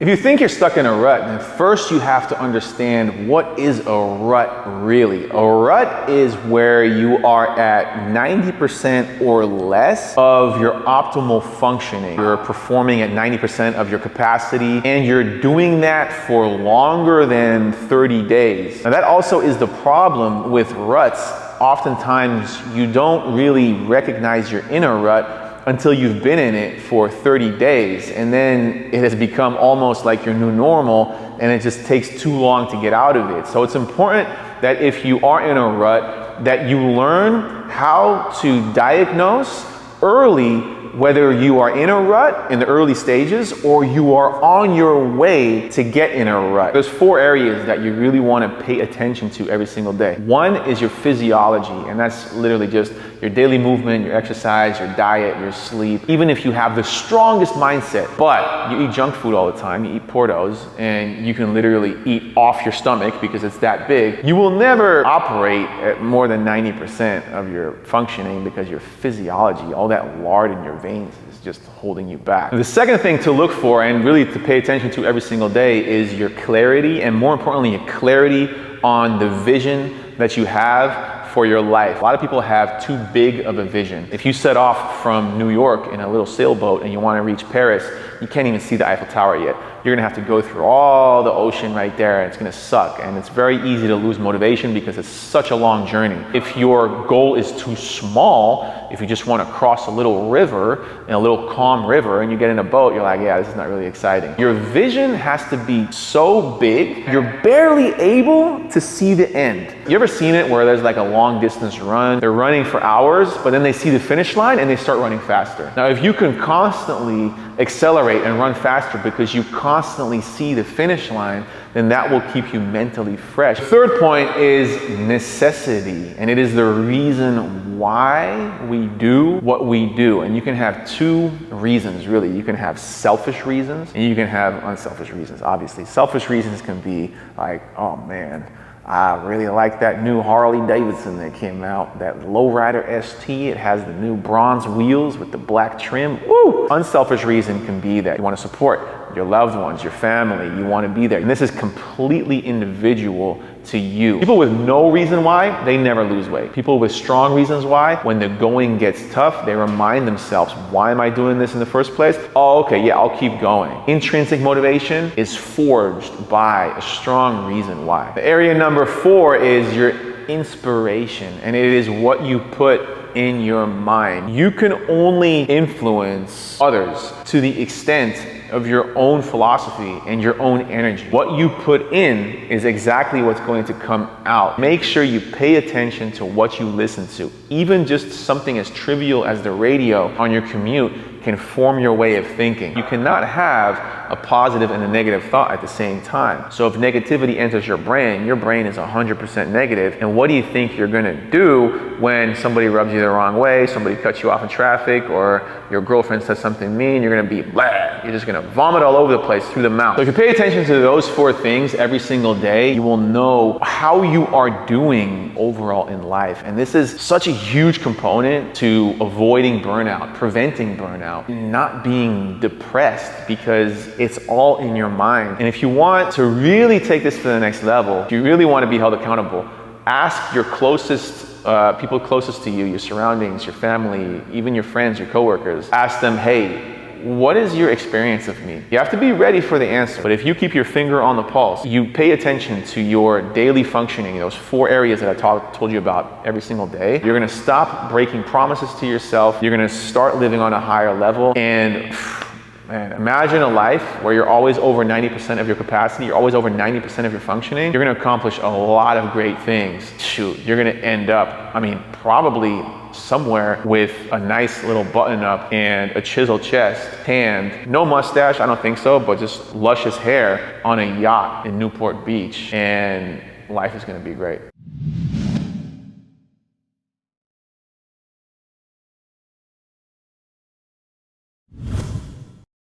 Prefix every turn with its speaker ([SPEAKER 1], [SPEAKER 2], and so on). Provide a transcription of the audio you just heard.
[SPEAKER 1] If you think you're stuck in a rut, then first you have to understand what is a rut really. A rut is where you are at 90% or less of your optimal functioning. You're performing at 90% of your capacity and you're doing that for longer than 30 days. Now that also is the problem with ruts. Oftentimes you don't really recognize you're in a rut until you've been in it for 30 days, and then it has become almost like your new normal, and it just takes too long to get out of it. So it's important that if you are in a rut, that you learn how to diagnose early whether you are in a rut in the early stages or you are on your way to get in a rut. There's 4 areas that you really want to pay attention to every single day. One is your physiology, and that's literally just your daily movement, your exercise, your diet, your sleep. Even if you have the strongest mindset, but you eat junk food all the time, you eat Portos, and you can literally eat off your stomach because it's that big, you will never operate at more than 90% of your functioning because your physiology, all that lard in your veins is just holding you back. The second thing to look for and really to pay attention to every single day is your clarity, and more importantly, your clarity on the vision that you have for your life. A lot of people have too big of a vision. If you set off from New York in a little sailboat and you want to reach Paris, you can't even see the Eiffel Tower yet. You're gonna have to go through all the ocean right there, and it's gonna suck. And it's very easy to lose motivation because it's such a long journey. If your goal is too small, if you just want to cross a little river, in a little calm river, and you get in a boat, you're like, yeah, this is not really exciting. Your vision has to be so big, you're barely able to see the end. You ever seen it where there's like a long distance run, they're running for hours, but then they see the finish line and they start running faster. Now, if you can constantly accelerate and run faster because you constantly see the finish line, then that will keep you mentally fresh. The third point is necessity, and it is the reason why we do what we do. And you can have 2 reasons, really. You can have selfish reasons and you can have unselfish reasons. Obviously, selfish reasons can be like, oh man, I really like that new Harley Davidson that came out, that Lowrider ST. It has the new bronze wheels with the black trim. Woo! Unselfish reason can be that you want to support your loved ones, your family, you want to be there. And this is completely individual to you. People with no reason why, they never lose weight. People with strong reasons why, when the going gets tough, they remind themselves, why am I doing this in the first place? Oh, okay, yeah, I'll keep going. Intrinsic motivation is forged by a strong reason why. The area number 4 is your inspiration, and it is what you put in your mind. You can only influence others to the extent of your own philosophy and your own energy. What you put in is exactly what's going to come out. Make sure you pay attention to what you listen to. Even just something as trivial as the radio on your commute can form your way of thinking. You cannot have a positive and a negative thought at the same time. So if negativity enters your brain is 100% negative. And what do you think you're gonna do when somebody rubs you the wrong way, somebody cuts you off in traffic, or your girlfriend says something mean? You're gonna be blah. You're just gonna vomit all over the place through the mouth. So if you pay attention to those 4 things every single day, you will know how you are doing overall in life. And this is such a huge component to avoiding burnout, preventing burnout, not being depressed, because it's all in your mind. And if you want to really take this to the next level, if you really want to be held accountable, ask your closest people closest to you, your surroundings, your family, even your friends, your coworkers. Ask them, hey, what is your experience of me? You have to be ready for the answer. But if you keep your finger on the pulse, you pay attention to your daily functioning, those 4 areas that I told you about every single day, you're gonna stop breaking promises to yourself. You're gonna start living on a higher level. And man, imagine a life where you're always over 90% of your capacity, you're always over 90% of your functioning. You're gonna accomplish a lot of great things. Shoot, you're gonna end up, probably somewhere with a nice little button up and a chiseled chest, tanned, no mustache, I don't think so, but just luscious hair on a yacht in Newport Beach, and life is gonna be great.